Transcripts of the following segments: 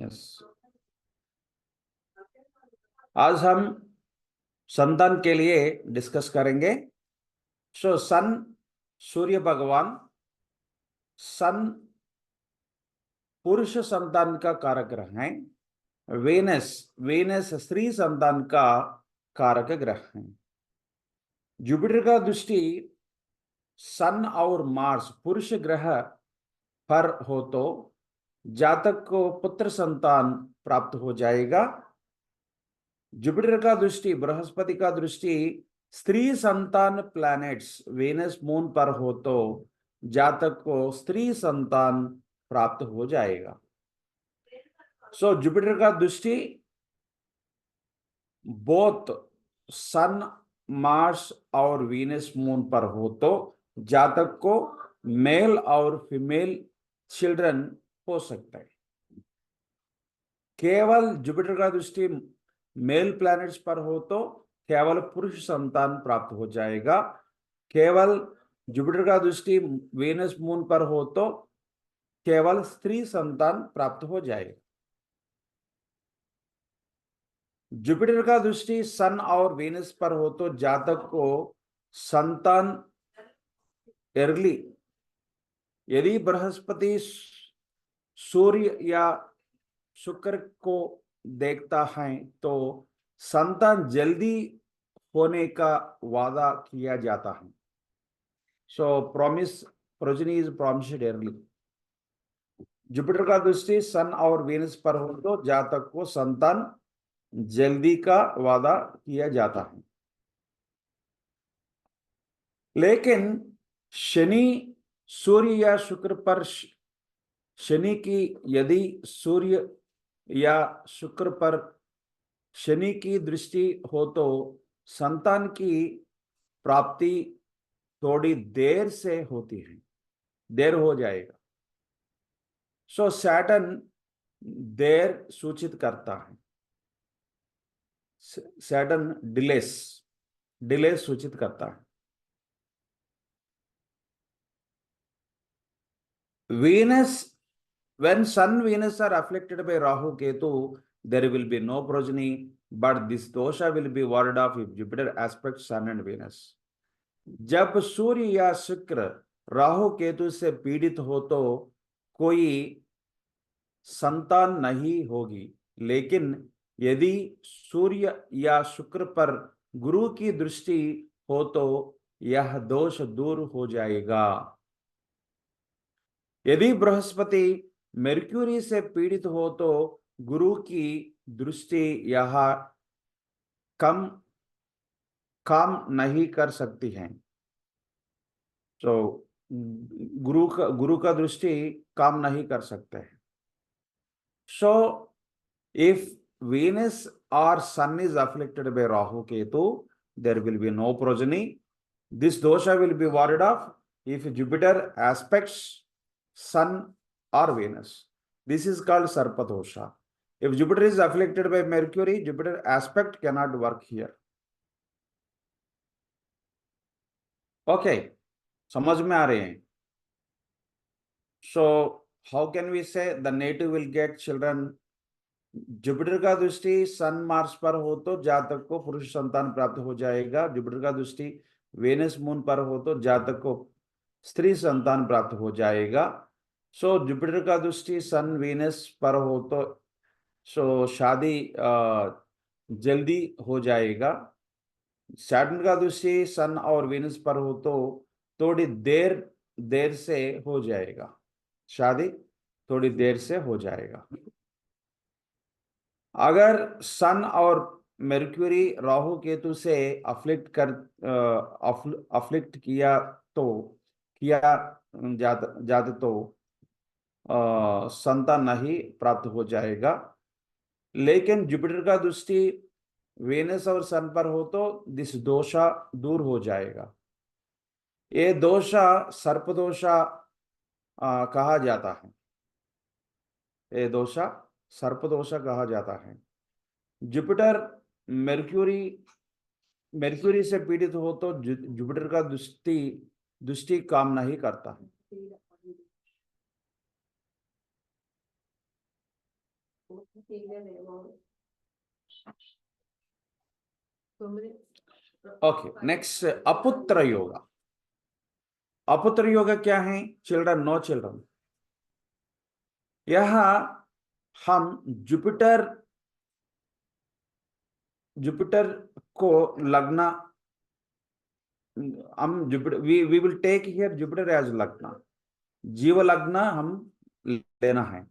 Yes, आज हम संतान के लिए डिस्कस करेंगे। सन, सूर्य भगवान, सन पुरुष संतान का कारक ग्रह है। वेनस, वेनस स्त्री संतान का कारक ग्रह है। जुपिटर का दृष्टि सन और मार्स पुरुष ग्रह पर हो तो जातक को पुत्र संतान प्राप्त हो जाएगा। जुपिटर का दृष्टि, बृहस्पति का दृष्टि स्त्री संतान प्लैनेट्स वेनस मून पर हो तो जातक को स्त्री संतान प्राप्त हो जाएगा। सो जुपिटर का दृष्टि बोथ सन, मार्स और वीनस मून पर हो तो जातक को मेल और फीमेल चिल्ड्रन हो सकता है। केवल जुपिटर का दृष्टि मेल प्लैनेट्स पर हो तो केवल पुरुष संतान प्राप्त हो जाएगा। केवल जुपिटर का दृष्टि वेनस मून पर हो तो केवल स्त्री संतान प्राप्त हो जाएगा। जुपिटर का दृष्टि सन और वेनस पर हो तो जातक को संतान अर्ली, यदि बृहस्पति सूर्य या शुक्र को देखता है तो संतान जल्दी होने का वादा किया जाता है। So promise, progeny is promised early. Jupiter का दृष्टि सन और वेनस पर हो तो जातक को संतान जल्दी का वादा किया जाता है। लेकिन शनि, सूर्य या शुक्र पर, शनि की, यदि सूर्य या शुक्र पर शनि की दृष्टि हो तो संतान की प्राप्ति थोड़ी देर से होती है, देर हो जाएगा। सो सैटर्न देर सूचित करता है, सैटर्न डिलेस, डिले सूचित करता है। Venus, when Sun, Venus are afflicted by Rahu, Ketu, there will be no progeny, but this dosha will be warded off if Jupiter aspects Sun and Venus. जब सूर्य या शुक्र राहु केतु से पीड़ित हो तो कोई संतान नहीं होगी, लेकिन यदि सूर्य या शुक्र पर गुरु की दृष्टि हो तो यह दोष दूर हो जाएगा। यदि बृहस्पति मर्क्यूरी से पीड़ित हो तो गुरु की दृष्टि यह कम काम नहीं कर सकती है। तो गुरु का दृष्टि काम नहीं कर सकते हैं। So if Venus or Sun is afflicted by Rahu Ketu, there will be no progeny. This dosha will be warded off if Jupiter aspects Sun or Venus. This is called Sarpa dosha. If Jupiter is afflicted by Mercury, Jupiter aspect cannot work here. Okay, समझ में आ रहे हैं? So how can we say the native will get children? Jupiter का दृष्टि सन Mars पर हो तो जातक को पुरुष संतान प्राप्त हो जाएगा। जुपिटर का दृष्टि वेनस मून पर हो तो जातक को स्त्री संतान प्राप्त हो जाएगा। सो जुपिटर का दृष्टि सन वेनस पर हो तो शादी जल्दी हो जाएगा। सैटर्न का दृष्टि सन और वेनस पर हो तो थोड़ी देर से हो जाएगा, शादी थोड़ी देर से हो जाएगा। अगर सन और मर्क्यूरी राहु केतु से अफ्लिक्ट किया जाते तो संतान नहीं प्राप्त हो जाएगा। लेकिन जुपिटर का दृष्टि वेनस और सन पर हो तो दिस दोषा दूर हो जाएगा। ये दोषा सर्प दोषा कहा जाता है। ये दोषा सर्प दोषा कहा जाता है। जुपिटर मर्क्यूरी से पीड़ित हो तो जुपिटर का दृष्टि काम नहीं करता है। ओके, नेक्स्ट अपुत्र योगा। अपुत्र योगा क्या है? Children, no children. यह हम जुपिटर जुपिटर को लग्न, हम Jupiter, we will take here Jupiter as lagna, जीव लग्न हम लेना है।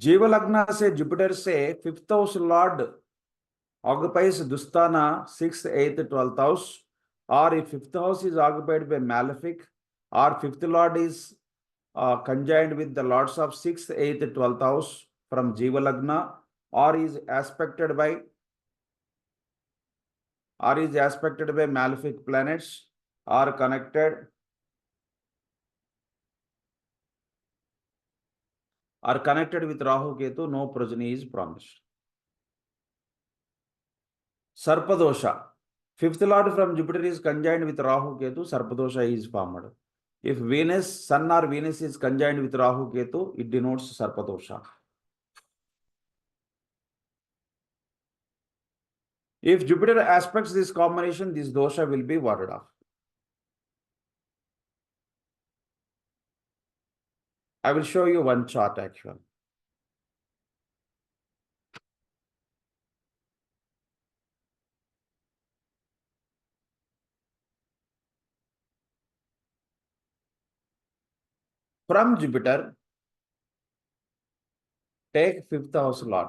जीव लग्न से जुपिटर से fifth house Lord occupies Dusthana 6th, 8th, 12th house, or if fifth house is occupied by Malefic, or fifth lord is conjoined with the lords of 6th, 8th, 12th house from Jiva Lagna, or is aspected by malefic planets, or connected with Rahu Ketu, no progeny is promised. Sarpadosha. Fifth lord from Jupiter is conjoined with Rahu Ketu, Sarpadosha is formed. If Venus, Sun or Venus is conjoined with Rahu Ketu, it denotes Sarpadosha. If Jupiter aspects this combination, this dosha will be warded off. I will show you one chart actually. From Jupiter, take fifth house lord.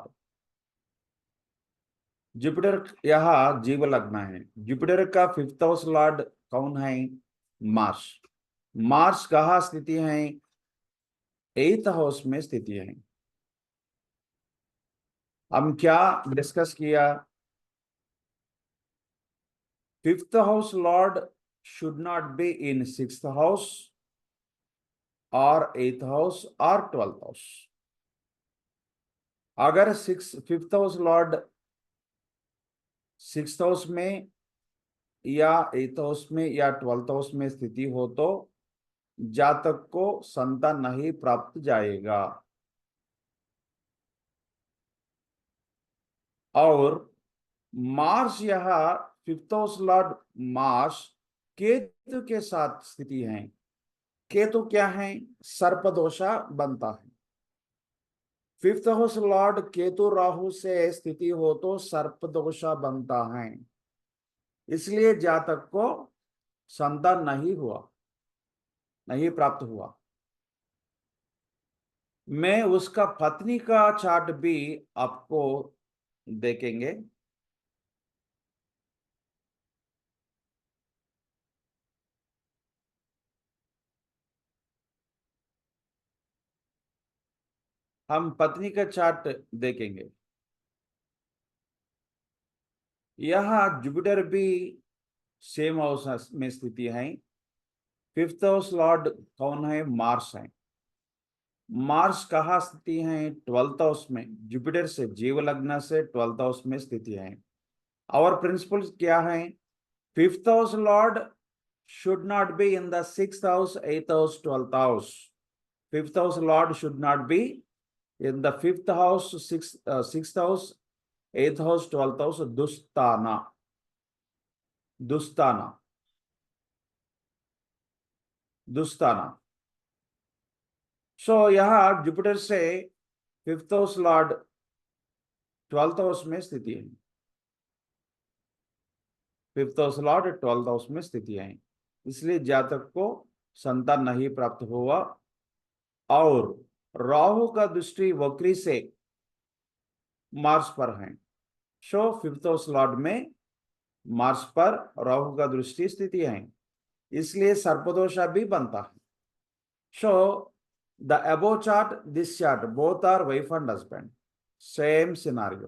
Jupiter यहाँ जीव लग्न है। Jupiter का fifth house Lord कौन है? Mars. Mars कहाँ स्थिति है? एथ हाउस में स्थिति है। हम क्या डिस्कस किया? Fifth house lord should not be in sixth house और एथ हाउस और ट्वेल्थ हाउस। अगर fifth house Lord sixth house में या एथ हाउस में या ट्वेल्थ हाउस में स्थिति हो तो जातक को संतान नहीं प्राप्त जाएगा। और मार्स यहाँ fifth house Lord Mars Ketu के साथ स्थिति है। केतु क्या है? सर्पदोषा बनता है। Fifth house Lord Ketu Rahu से स्थिति हो तो सर्पदोषा बनता है। इसलिए जातक को संतान नहीं प्राप्त हुआ। मैं उसका पत्नी का चार्ट भी आपको देखेंगे। हम पत्नी का चार्ट देखेंगे। यहां जुपिटर भी सेम हाउस में स्थिति है। फिफ्थ हाउस लॉर्ड कौन है? मार्स है। मार्स कहाँ स्थिति है? ट्वेल्थ हाउस में। जुपिटर से जीव लग्न से ट्वेल्थ हाउस में स्थिति है। और प्रिंसिपल क्या है? Fifth house lord should not be in the sixth house, eighth house, twelfth house. Fifth house lord should not be in the fifth house, sixth house, eighth house, 12th house, दुस्ताना। सो यहाँ Jupiter से fifth house Lord twelfth house में स्थिति है। Fifth house Lord twelfth house में स्थिति है। इसलिए जातक को संतान नहीं प्राप्त हुआ। और राहु का दृष्टि वक्री से मार्स पर है। सो फिफ्थ हाउस लॉर्ड में मार्स पर राहु का दृष्टि स्थिति है। इसलिए सर्पदोषा भी बनता है। So the above chart, this chart, both are wife and husband, same scenario.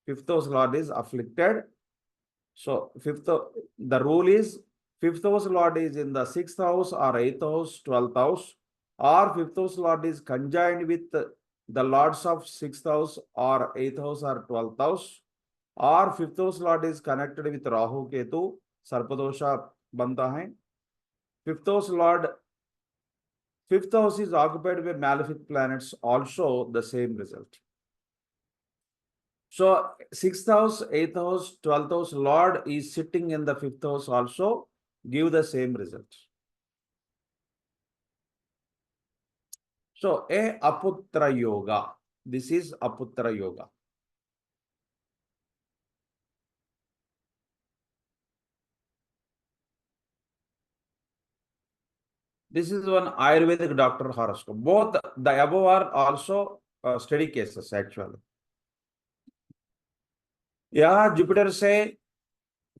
Fifth house lord is afflicted. So the rule is fifth house lord is in the sixth house or eighth house, 12th house, or fifth house lord is conjoined with the lords of sixth house or eighth house or 12th house, or fifth house lord is connected with Rahu Ketu, सर्पदोषा बनता है। Fifth Fifth house is occupied by malefic planets, also the same result. So sixth house, eighth house, 12th house, Lord is sitting in the fifth house also, give the same result. So a Aputra Yoga. This is Aputra Yoga. This is one Ayurvedic doctor horoscope. Both the above are also study cases actually. यहाँ Jupiter से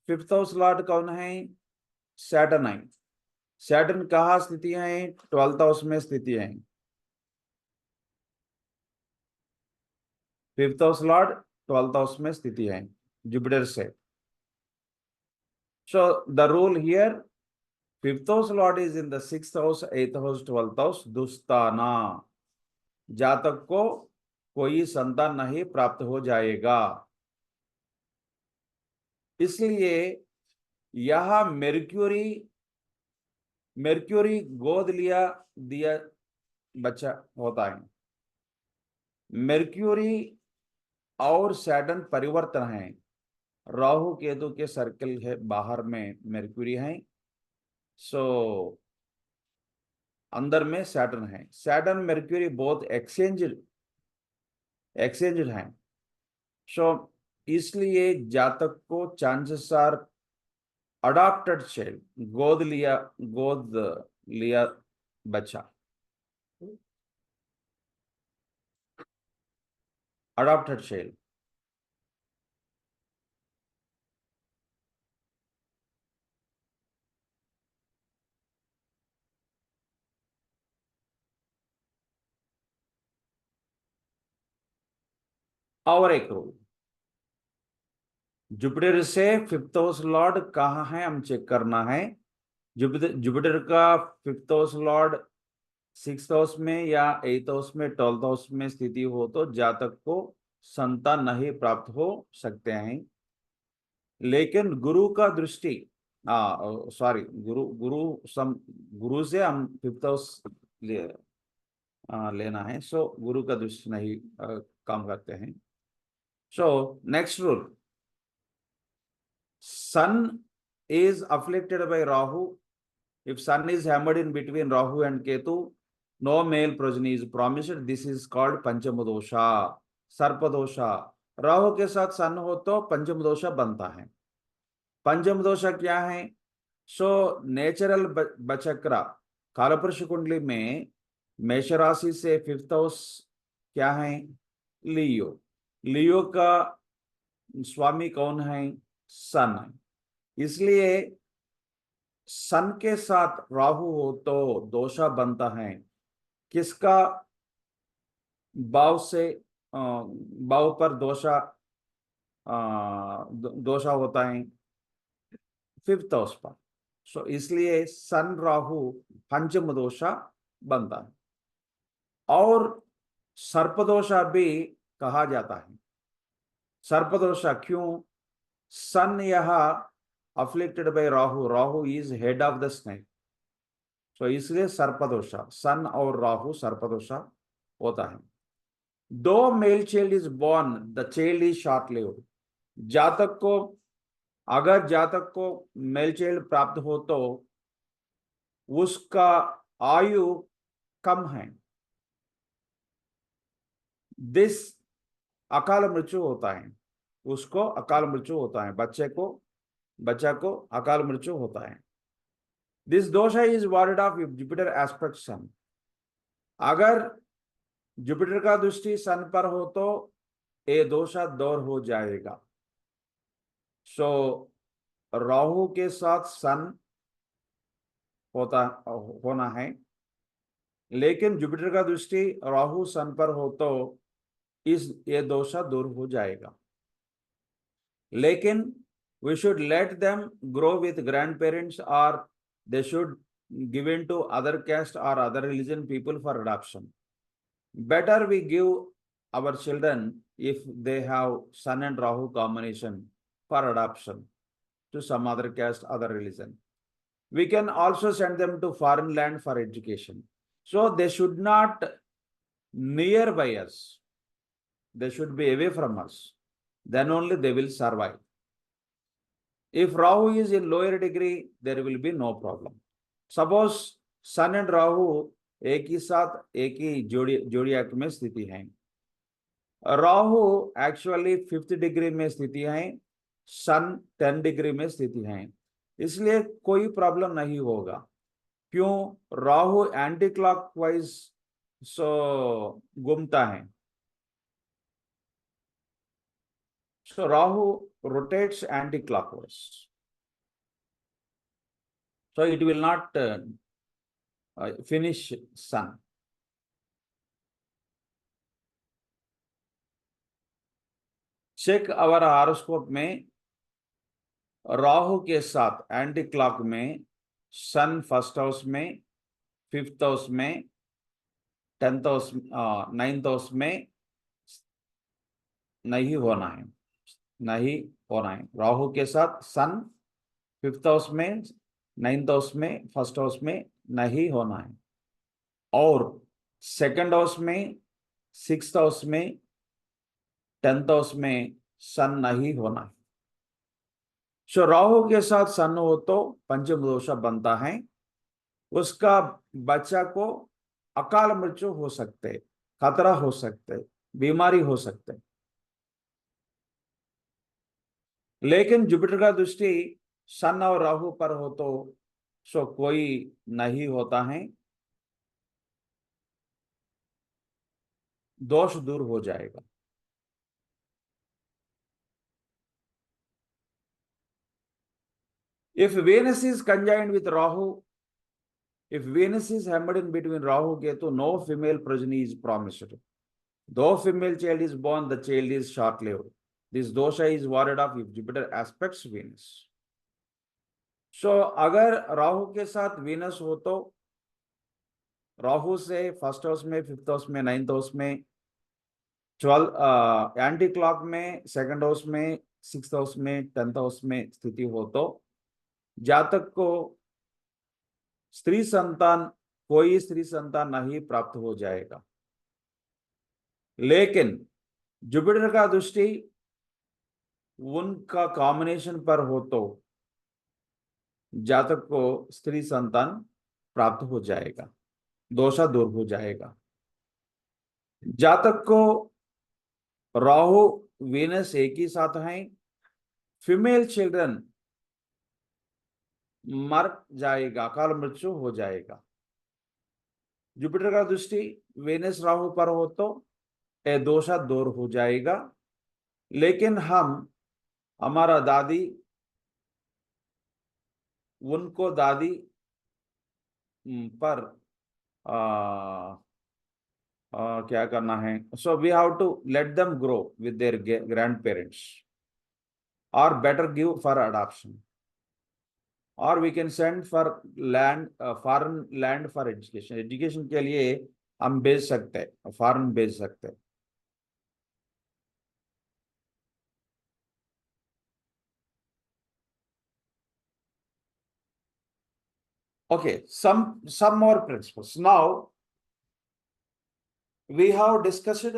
fifth house Lord कौन है? Saturn है। Saturn कहाँ स्थिति है? 12th house में स्थिति है। Fifth house Lord 12th house में स्थिति है जुपिटर से। So the rule here, fifth house lord is in the sixth house, eighth house, 12th house, दुस्ताना। जातक को कोई संतान नहीं प्राप्त हो जाएगा। इसलिए यह मेर्क्यूरी गोद दिया बच्चा होता है। मेर्क्यूरी और सैटर्न परिवर्तन है। राहु केतु के सर्कल है, बाहर में मेर्क्यूरी है, सो अंदर में सैटर्न है। सैटर्न मेर्क्यूरी बहुत एक्सचेंज्ड हैं। सो इसलिए जातक को चांसेस आर अडॉप्टेड चाइल्ड, गोद लिया बच्चा, अडॉप्टेड चाइल्ड। और एक रूल, जुपिटर से फिफ्थ हाउस लॉर्ड कहाँ है हम चेक करना है। जुपिटर का fifth house Lord sixth house में या एट्थ हाउस में, 12th हाउस में स्थिति हो तो जातक को संतान नहीं प्राप्त हो सकते हैं। लेकिन गुरु का दृष्टि, सॉरी, गुरु से हम फिफ्थ हाउस लेना है, सो गुरु का दृष्टि नहीं काम करते हैं। So next rule, sun is afflicted by Rahu. If sun is hammered in between Rahu and Ketu, no male progeny is promised. This is called पंचम दोषा, सर्प दोषा। राहु के साथ सन हो तो पंचम दोषा बनता है। पंचम दोषा क्या है? सो नेचुरल बचक्रा कालपुरुष कुंडली में मेष राशि से फिफ्थ हाउस क्या है? लियो का स्वामी कौन है? सन है। इसलिए सन के साथ राहु हो तो दोषा बनता है। किसका भाव से भाव पर दोषा होता है? फिफ्थ हाउस पर। सो इसलिए सन राहु पंचम दोषा बनता है। और सर्पदोषा भी कहा जाता है। सर्पदोषा क्यों? सन यहाँ afflicted by Rahu is head of the snake, so इसलिए सर्पदोषा, सन और राहु सर्पदोषा होता है। दो male child is born, the child is short lived। अगर जातक को मेल चाइल्ड प्राप्त हो तो उसका आयु कम है। दिस अकाल मृत्यु होता है, उसको अकाल मृत्यु होता है, बच्चा को अकाल मृत्यु होता है। This dosha is ward off Jupiter aspect sun. अगर जुपिटर का दृष्टि सन पर हो तो ये दोषा दूर हो जाएगा। सो राहु के साथ सन होना है, लेकिन जुपिटर का दृष्टि राहु सन पर हो तो ये दोषा दूर हो जाएगा। लेकिन we should let them grow with grandparents, or they should given to other caste or other religion people for adoption. Better we give our children if they have Sun and Rahu combination for adoption to some other caste, other religion. We can also send them to foreign land for education. So they should not near by us. They should be away from us. Then only they will survive. If Rahu is in lower degree, there will be no problem. Suppose Sun and Rahu एक ही साथ एक ही जोड़ियाक में स्थिति है. Rahu actually 5th degree में स्थिति है, सन 10 degree में स्थिति है, इसलिए कोई प्रॉब्लम नहीं होगा. क्यों? राहु एंटी क्लॉकवाइज घूमता है. So Rahu rotates anti-clockwise. So it will not finish Sun. Check our horoscope में राहु के साथ एंटी क्लॉक में सन 1st हाउस में, 5th हाउस में, 10th हाउस, 9th हाउस में नहीं होना है. नहीं होना है. राहु के साथ सन 5th हाउस में, 9th हाउस में, 1st हाउस में नहीं होना है. और 2nd हाउस में, 6th हाउस में, 10th हाउस में सन नहीं होना है. सो राहु के साथ सन हो तो पंचम दोषा बनता है. उसका बच्चा को अकाल मृत्यु हो सकते, खतरा हो सकते, बीमारी हो सकते. लेकिन जुपिटर का दृष्टि सन और राहु पर हो तो सो कोई नहीं होता है, दोष दूर हो जाएगा. If Venus is conjoined with Rahu, if Venus is hammered in between Rahu Ketu, no female progeny is promised. Though female child is born, the child is short-lived. This dosha is warded off if Jupiter aspects Venus. So अगर राहु के साथ Venus हो तो राहु से 1st house में, 5th house में, 9th house में, 12 anti clock में, 2nd हाउस में, 6th हाउस में, 10th हाउस में स्थिति हो तो जातक को कोई स्त्री संतान नहीं प्राप्त हो जाएगा. लेकिन जुपिटर का दृष्टि उनका कॉम्बिनेशन पर हो तो जातक को स्त्री संतान प्राप्त हो जाएगा, दोषा दूर हो जाएगा. जातक को राहु वीनस एक ही साथ हैं, फीमेल चिल्ड्रन मर जाएगा, अकाल मृत्यु हो जाएगा. जुपिटर का दृष्टि वेनस राहु पर हो तो ये दोषा दूर हो जाएगा. लेकिन हमारा दादी, उनको दादी पर क्या करना है? So we have to let them grow with their grandparents और बेटर गिव फॉर अडॉप्शन, और we can send for land, foreign land for education. Education के लिए हम भेज सकते हैं, फॉरेन भेज सकते हैं. Okay, some more principles. Now we have discussed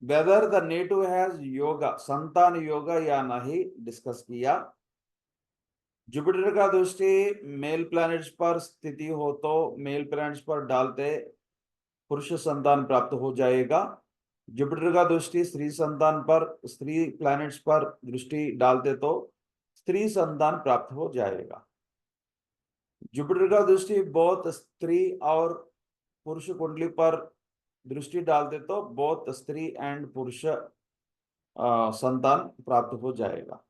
whether the native has yoga, संतान योगा या नहीं, डिस्कस किया. जुपिटर का दृष्टि मेल प्लैनेट्स पर स्थिति हो तो मेल प्लैनेट्स पर डालते पुरुष संतान प्राप्त हो जाएगा. जुपिटर का दृष्टि स्त्री संतान पर, स्त्री प्लैनेट्स पर दृष्टि डालते तो स्त्री संतान प्राप्त हो जाएगा. जुपिटर का दृष्टि बहुत स्त्री और पुरुष कुंडली पर दृष्टि डालते तो बहुत स्त्री एंड पुरुष संतान प्राप्त हो जाएगा.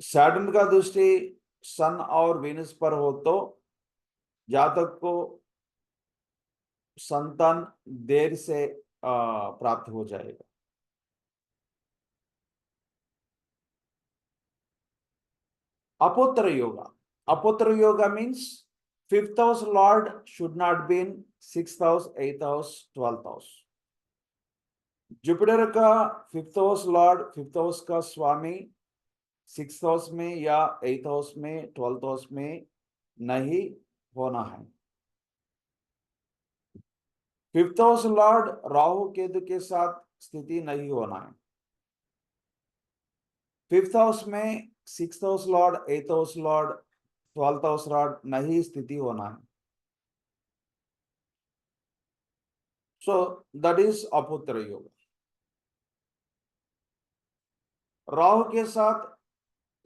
सैटर्न का दृष्टि सन और वीनस पर हो तो जातक को संतान देर से प्राप्त हो जाएगा. अपुत्र योगा. अपुत्र yoga means 5th house lord should not be in 6th house, 8th house, 12th house. Jupiter का 5th house lord, 5th house का स्वामी 6th हाउस में या 8th हाउस में, 12th हाउस में नहीं होना है. Fifth house Lord Rahu Ketu के साथ स्थिति नहीं होना है। फिफ्थ हाउस में सिक्स्थ हाउस लॉर्ड, एथ house Lord, 12th house Lord नहीं स्थिति होना है। सो दैट इज अपुत्र योग। राहु के साथ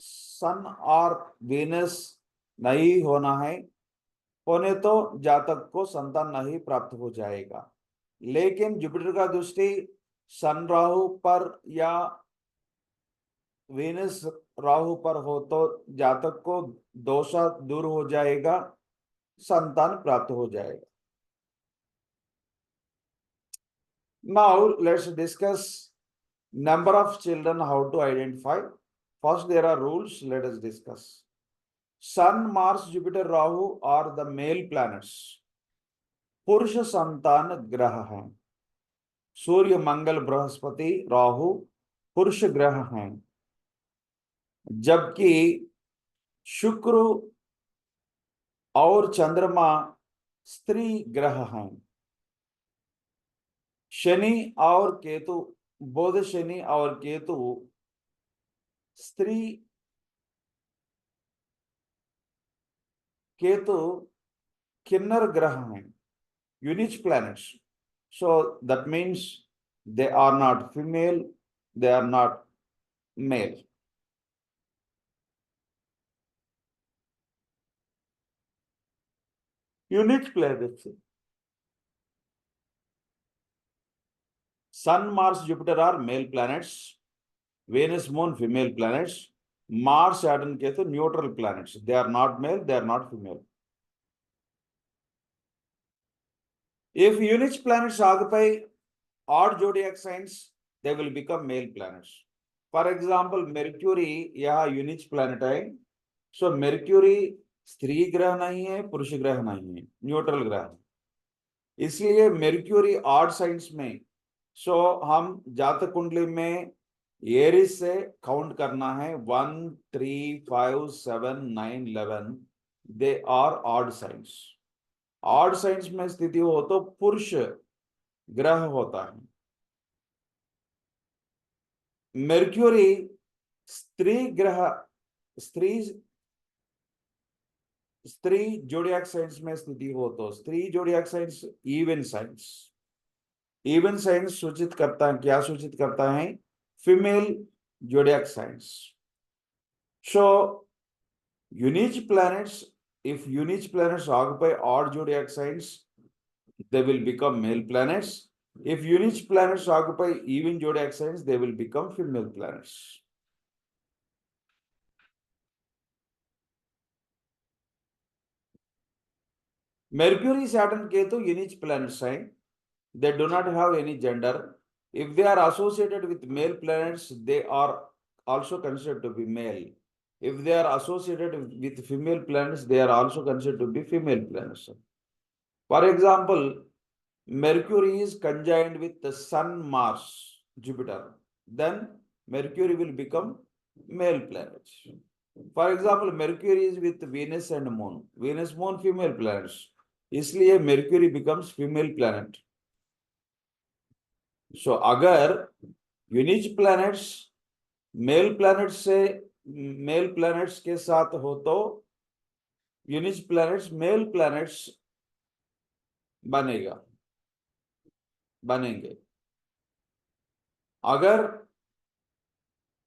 सन और वेनस नहीं होना है, होने तो जातक को संतान नहीं प्राप्त हो जाएगा। लेकिन जुपिटर का दृष्टि सन राहु पर या वेनस राहु पर हो तो जातक को दोषा दूर हो जाएगा, संतान प्राप्त हो जाएगा। Now let's discuss number of children, how to identify. First there are rules, let us discuss. Sun, Mars, Jupiter, Rahu are the male planets, पुरुष संतान ग्रह हैं। सूर्य, मंगल, बृहस्पति, राहु पुरुष ग्रह हैं, जबकि शुक्र और चंद्रमा स्त्री ग्रह हैं। शनि और केतु, बुध, शनि और केतु स्त्री, केतु किन्नर ग्रह हैं, यूनिच planets. So that means they are not female, they are not male. Unique planets. Sun, Mars, Jupiter are male planets. Venus, Moon female planets. Mars, Saturn, Ketu neutral planets. They are not male, they are not female. If unique planets occupy odd zodiac signs, they will become male planets. For example, Mercury यहाँ unique planet है, so Mercury स्त्री ग्रह नहीं है, पुरुष ग्रह नहीं है, न्यूट्रल ग्रह है। इसलिए Mercury ऑड साइंस में, सो हम जातक कुंडली में एरिस से काउंट करना है 1, 3, 5, 7, 9, 11, they are odd signs. Odd signs में स्थिति हो तो पुरुष ग्रह होता है। मेर्क्यूरी स्त्री ग्रह, स्त्री जोडियाक साइंस में स्थिति हो तो, स्त्री जोडियाक science even science, even science सूचित करता है, क्या सूचित करता है? Female जोडियाक science. So unique planets, if unique planets occupy odd zodiac signs, they will become male planets. If unique planets occupy even zodiac signs, they will become female planets. Mercury, Saturn, Ketu, unique planets sign. They do not have any gender. If they are associated with male planets, they are also considered to be male. If they are associated with female planets, they are also considered to be female planets. For example, Mercury is conjoined with the Sun, Mars, Jupiter. Then Mercury will become male planet. For example, Mercury is with Venus and Moon. Venus, Moon, female planets. इसलिए Mercury becomes female planet. So अगर unique planets mail planets से mail planets के साथ हो तो unique planets mail planets बनेंगे। अगर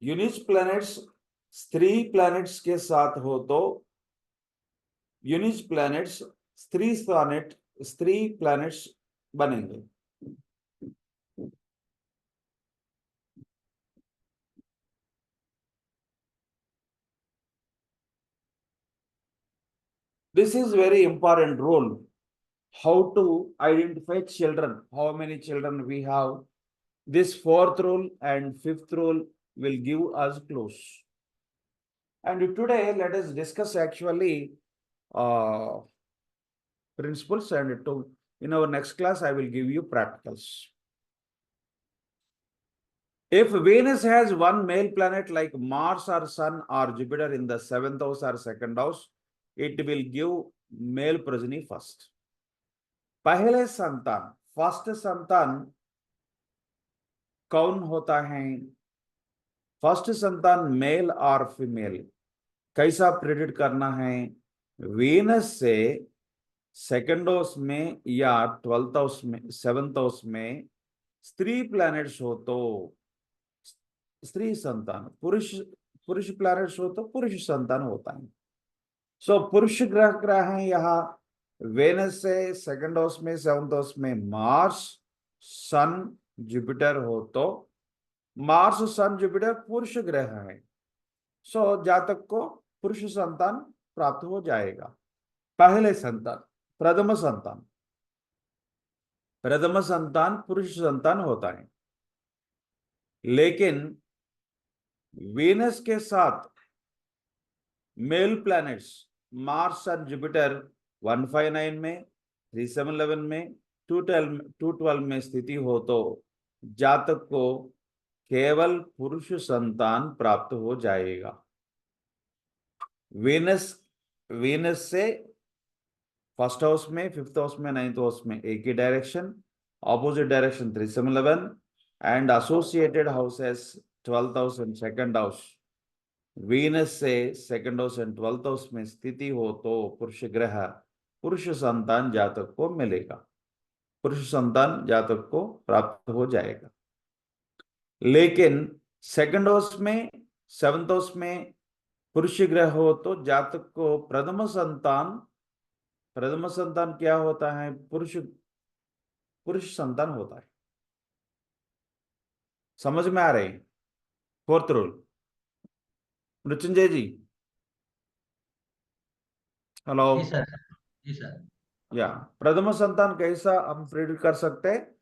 unique planets स्त्री planets के साथ हो तो यूनिक planets स्त्री planets बनेंगे। This is very important role. How to identify children, how many children we have. This fourth rule and fifth rule will give us clues. And today let us discuss actually principles, and in our next class I will give you practicals. If Venus has one male planet like Mars or Sun or Jupiter in the 7th house or 2nd house, it will give male progeny first. पहले संतान first संतान कौन होता है? First संतान mail और female कैसा predict करना है? वीनस से सेकंड हाउस में या 12th हाउस में, 7th हाउस में स्त्री प्लैनेट्स हो तो स्त्री संतान, पुरुष पुरुष प्लैनेट्स हो तो पुरुष संतान होता है। सो पुरुष ग्रह ग्रह है यहाँ वेनस से सेकंड हाउस में, 7th हाउस में मार्स, सन, जुपिटर हो तो मार्स, सन, जुपिटर पुरुष ग्रह है। सो जातक को पुरुष संतान प्राप्त हो जाएगा। पहले संतान, प्रथम संतान, प्रथम संतान पुरुष संतान होता है। लेकिन वीनस के साथ मेल प्लैनेट्स मार्स और जुपिटर 159 में, 3711 में, 212 में स्थिति हो तो जातक को केवल पुरुष संतान प्राप्त हो जाएगा। वीनस वीनस से फर्स्ट हाउस में, 5th हाउस में, 9th हाउस में एक ही direction, opposite direction 3711 and associated houses 12th house and second house. Venus से second house and 12th house में स्थिति हो तो पुरुष ग्रह पुरुष संतान जातक को मिलेगा, पुरुष संतान जातक को प्राप्त हो जाएगा। लेकिन सेकंड हाउस में, 7th हाउस में पुरुष ग्रह हो तो जातक को प्रथम संतान क्या होता है? पुरुष पुरुष संतान होता है। समझ में आ रहे हैं? फोर्थ रूल मृत्युंजय जी, हेलो। जी सर। जी सर। या प्रथम संतान कैसा हम प्रेडिक्ट कर सकते हैं?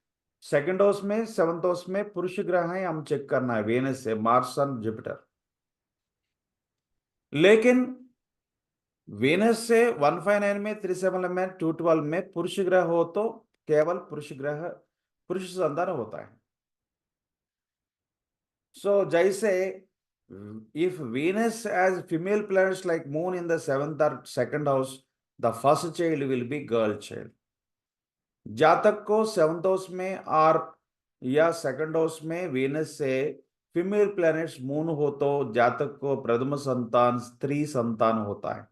सेकंड हाउस में, 7th हाउस में पुरुष ग्रह है, हम चेक करना है वेनस से, मार्स, सन, जुपिटर। लेकिन वेनस से 159 में, 37 में, 212 में पुरुष ग्रह हो तो केवल पुरुष ग्रह पुरुष संतान होता है। सो जैसे if Venus has female planets like moon in the 7th or second house, the first child will be girl child. जातक को 7th हाउस में और या सेकंड हाउस में वीनस से फीमेल प्लैनेट्स मून हो तो जातक को प्रथम संतान स्त्री संतान होता है।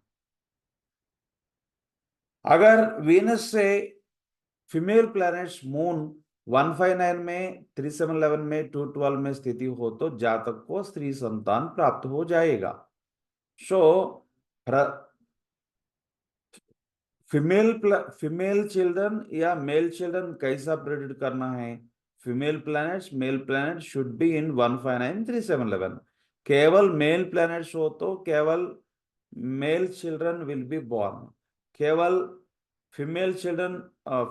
अगर वीनस से फीमेल प्लैनेट्स मून 159 में, 3711 में, 212 में स्थिति हो तो जातक को स्त्री संतान प्राप्त हो जाएगा। सो फीमेल चिल्ड्रन या मेल चिल्ड्रन कैसा प्रेडिक्ट करना है? Female planets, male planet should be in 159, 3711। केवल मेल प्लैनेट्स हो तो केवल male children will be born. केवल फीमेल चिल्ड्रन,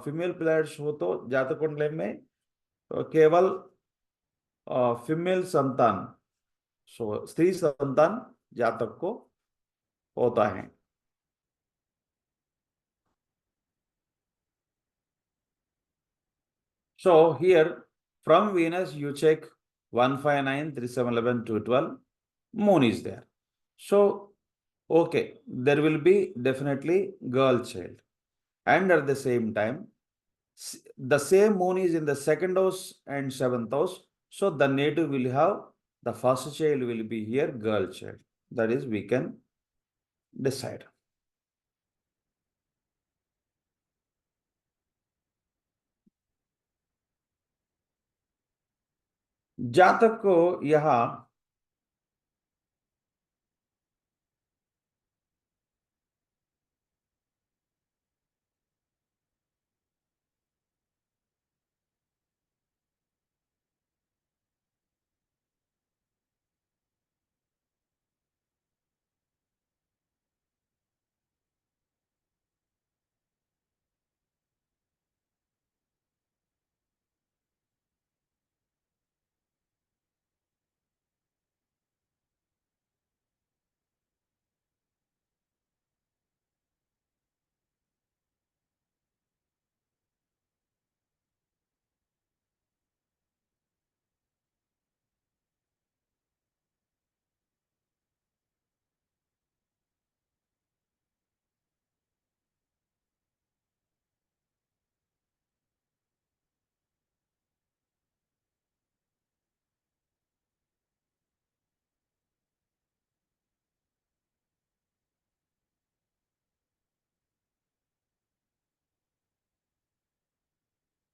फीमेल प्लैनेट्स हो तो जातक कुंडली में केवल फीमेल संतान, सो स्त्री संतान जातक को होता है। So here from Venus you check 159, 3711, 212, moon is there. So okay, there will be definitely girl child. And at the same time, the same moon is in the second house and 7th house. So the native will have the first child will be here girl child. That is we can decide. जातक को यहाँ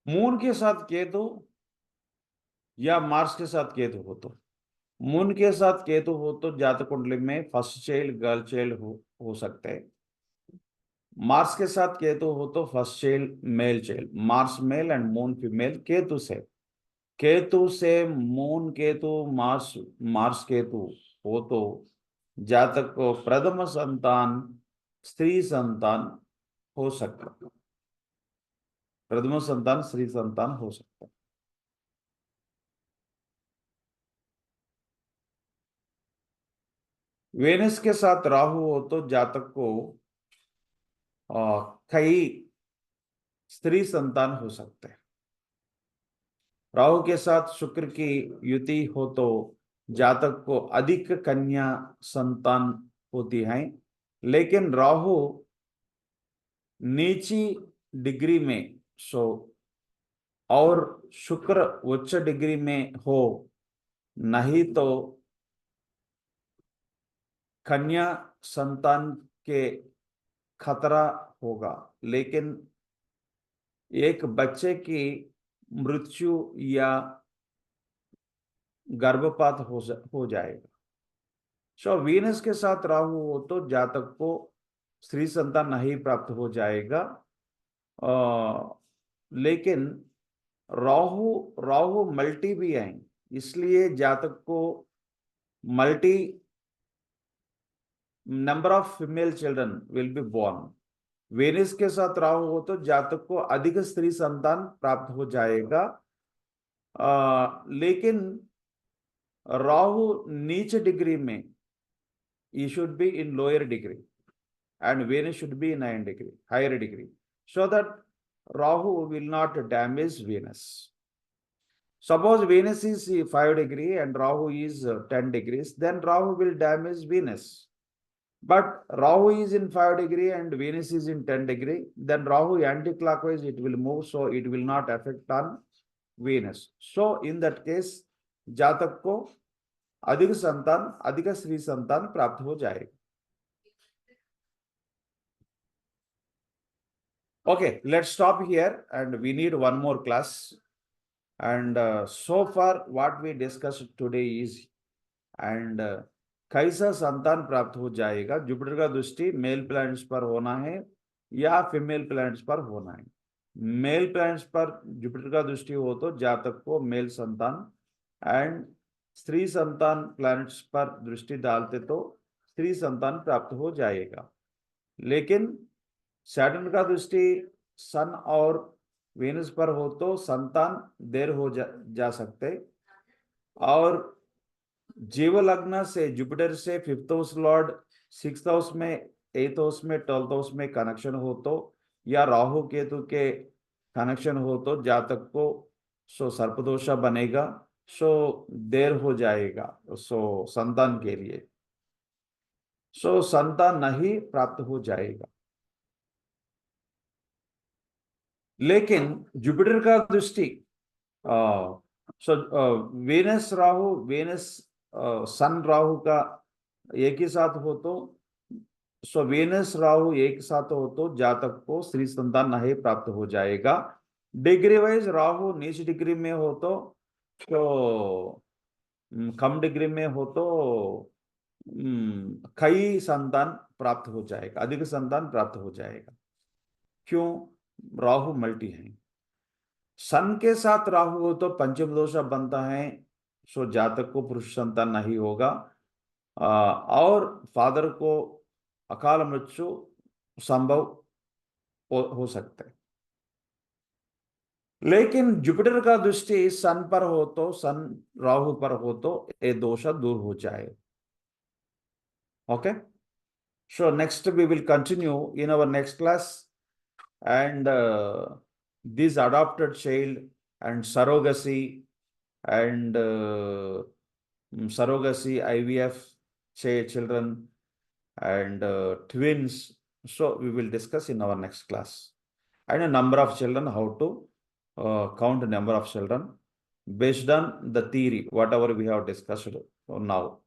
moon के साथ केतु या Mars के साथ केतु हो तो, मून के साथ केतु हो तो जातक कुंडली में फर्स्ट चाइल्ड गर्ल चाइल्ड हो सकते हैं। मार्स के साथ केतु हो तो first child male child, Mars male and moon female. Ketu से moon Ketu Mars Mars Ketu हो तो जातक को प्रथम संतान स्त्री संतान हो सकता है, प्रथम संतान स्त्री संतान हो सकता है। वेनस के साथ राहु हो तो जातक को कई स्त्री संतान हो सकते हैं। राहु के साथ शुक्र की युति हो तो जातक को अधिक कन्या संतान होती है, लेकिन राहु नीची डिग्री में सो और शुक्र उच्च डिग्री में हो, नहीं तो कन्या संतान के खतरा होगा, लेकिन एक बच्चे की मृत्यु या गर्भपात हो जाएगा। सो वीनस के साथ राहु हो तो जातक को स्त्री संतान नहीं प्राप्त हो जाएगा। लेकिन राहु राहु मल्टी भी है, इसलिए जातक को multi number of female children will be born. Venus के साथ राहु हो तो जातक को अधिक स्त्री संतान प्राप्त हो जाएगा। लेकिन राहु नीच डिग्री में, he should be in lower degree and Venus should be in higher degree, so that Rahu will not damage Venus. Suppose Venus is 5 degree and Rahu is 10 degrees, then Rahu will damage Venus. But Rahu is in 5 degree and Venus is in 10 degree, then Rahu anti-clockwise it will move, so it will not affect on Venus. So in that case, जातक को अधिक स्त्री संतान प्राप्त हो जाएगा। Okay, let's stop here and we need one more class. And so far what we discussed today is, and कैसा संतान प्राप्त हो जाएगा। जुपिटर का दृष्टि मेल प्लैनेट्स पर होना है या फीमेल प्लैनेट्स पर होना है। मेल प्लैनेट्स पर जुपिटर का दृष्टि हो तो जातक को मेल संतान, एंड स्त्री संतान प्लैनेट्स पर दृष्टि डालते तो स्त्री संतान प्राप्त हो जाएगा। लेकिन सैटर्न का दृष्टि सन और वेनस पर हो तो संतान देर हो जा सकते। और जीव लग्न से जुपिटर से 5th house Lord 6th house में, 8th हाउस में, 12th हाउस में कनेक्शन हो तो, या राहु केतु के कनेक्शन हो तो जातक को सर्पदोषा बनेगा, देर हो जाएगा संतान के लिए, संतान नहीं प्राप्त हो जाएगा। लेकिन जुपिटर का दृष्टि वेनस राहु, वेनस सन राहु का एक ही साथ हो तो वेनस राहु एक साथ हो तो जातक को स्त्री संतान नहीं प्राप्त हो जाएगा। डिग्री वाइज राहु नीच डिग्री में हो तो कम डिग्री में हो तो कई संतान प्राप्त हो जाएगा, अधिक संतान प्राप्त हो जाएगा। क्यों? राहु मल्टी है। सन के साथ राहु हो तो पंचम दोषा बनता है, जातक को पुरुष संतान नहीं होगा, और फादर को अकाल मृत्यु संभव हो सकता है। लेकिन जुपिटर का दृष्टि सन पर हो तो, सन राहु पर हो तो ये दोष दूर हो जाए। Okay, so next we will continue in our next class, and this adopted child and surrogacy and surrogacy IVF children and twins, so we will discuss in our next class. And a number of children, how to count the number of children based on the theory whatever we have discussed now.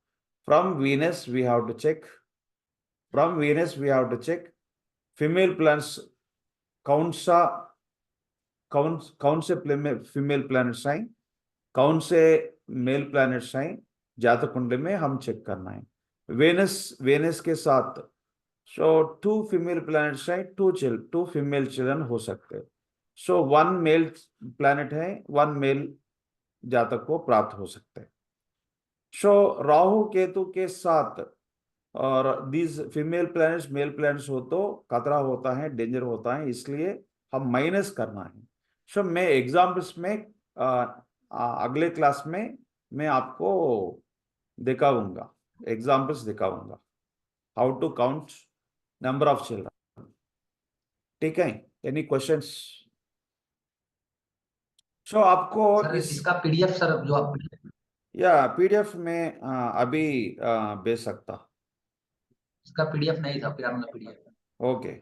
From Venus we have to check, female plants कौन सा कौन कौन से female planets हैं, कौन से mail planets हैं, जातक कुंडली में हम चेक करना है। वेनस वेनस के साथ सो 2 फीमेल प्लैनेट्स हैं, 2 फीमेल चिल्ड्रन हो सकते हैं। सो 1 मेल प्लैनेट है, 1 मेल जातक को प्राप्त हो सकते हैं। सो राहु केतु के साथ और these female planets male planets हो तो खतरा होता है, डेंजर होता है, इसलिए हम माइनस करना है। सो मैं एग्जाम्पल्स में अगले क्लास में मैं आपको दिखाऊंगा, एग्जाम्पल्स दिखाऊंगा, how to count number of children. ठीक है, एनी क्वेश्चंस? सो आपको सर इस इसका पीडीएफ सर जो आप या पीडीएफ में अभी भेज सकता। इसका पीडीएफ नहीं था, पियानो का पीडीएफ। ओके।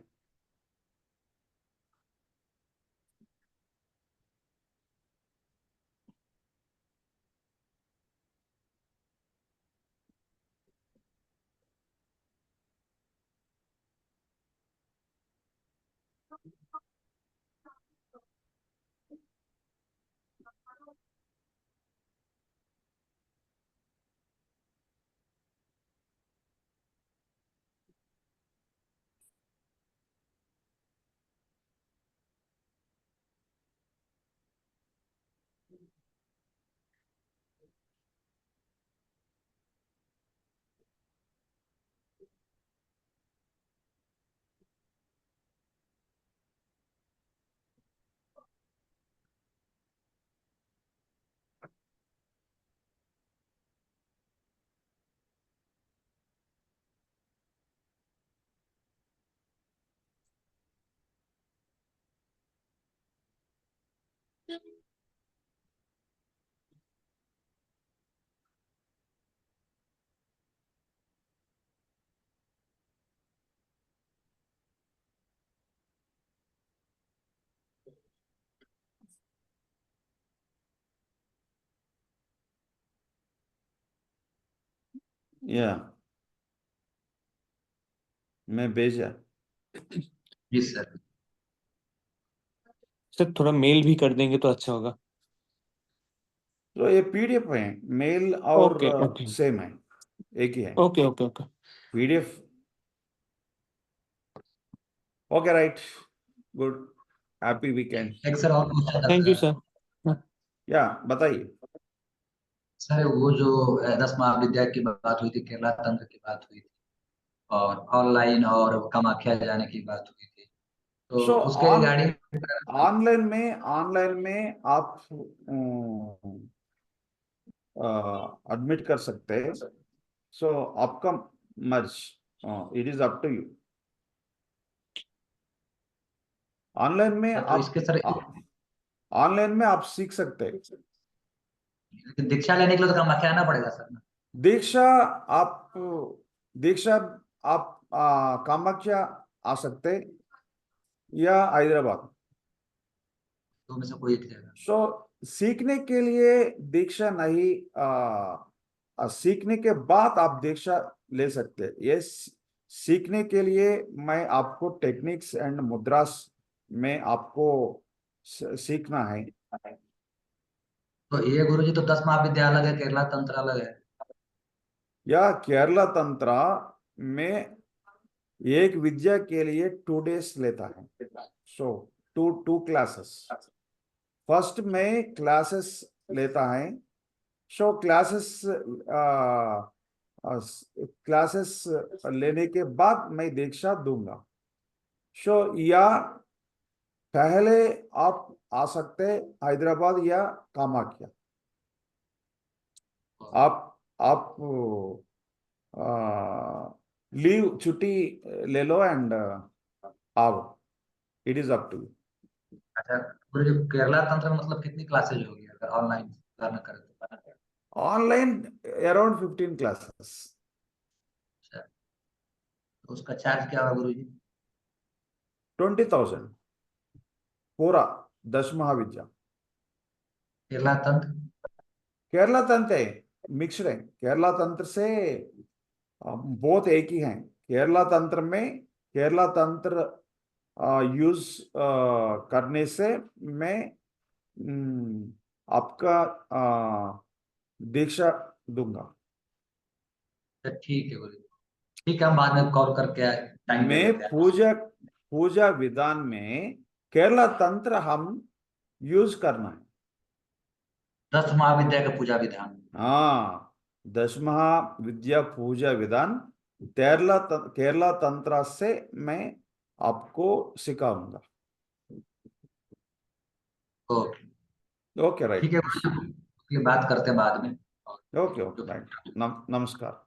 या मैं भेजा। जी सर। सर थोड़ा मेल भी कर देंगे तो अच्छा होगा। तो ये पीडीएफ है, मेल और ओके ओके सेम है, एक ही है okay okay okay PDF. Okay right, good, happy weekend. एक सर और पूछा था थैंक यू सर। सर। या बताइए। सर वो जो 10 महाविद्या की बात हुई थी, केरला तंत्र की बात हुई थी, और ऑनलाइन और कामाख्या जाने की बात हुई थी, तो सो उसके ऑन रिगार्डिंग ऑनलाइन में आप एडमिट कर सकते हैं। सो आपका merge, it is up to you. Online में तो इसके सर ऑनलाइन में आप सीख सकते हैं। दीक्षा लेने के लिए तो कामाख्या आना पड़ेगा सर ना? दीक्षा आप दीक्षा आप कामाख्या आ सकते हैं या हैदराबाद। तो में से कोई एक जगह। सो सीखने के लिए दीक्षा नहीं, सीखने के बाद आप दीक्षा ले सकते हैं। ये सीखने के लिए मैं आपको टेक्निक्स एंड मुद्रास में आपको सीखना है। तो ये गुरुजी तो 10 महाविद्या अलग है, केरला तंत्र अलग है। या केरला तंत्र में एक विद्या के लिए 2 डेज लेता है। सो टू क्लासेस, फर्स्ट में क्लासेस लेता है। सो क्लासेस लेने के बाद मैं दीक्षा दूंगा। सो या पहले आप आ सकते हैं हैदराबाद या कामाख्या। आप लीव छुट्टी ले लो एंड आओ, it is up to you. अच्छा गुरुजी, केरला तंत्र में मतलब कितनी क्लासेज होगी अगर ऑनलाइन करना करे तो? Online around 15 classes. अच्छा, तो उसका चार्ज क्या होगा गुरुजी? 20,000 पूरा 10 महाविद्या। केरला तंत्र? केरला तंत्र है, मिक्सड है। केरला तंत्र से बहुत एक ही हैं। केरला तंत्र में केरला तंत्र यूज करने से मैं आपका दीक्षा दूंगा। तो ठीक है गुरुजी, ठीक है, हम बाद में कॉल करके टाइम ले मैं लेते हैं। पूजा पूजा विधान में केरला तंत्र हम यूज करना है। 10 महाविद्या का पूजा विधान। हाँ, 10 महाविद्या पूजा विधान केरला तंत्र से मैं आपको सिखाऊंगा। ओके, ओके, ठीक राइट। है गुरुजी, ये बात करते हैं बाद में। और ओके, ओके, राइट। नमस्कार।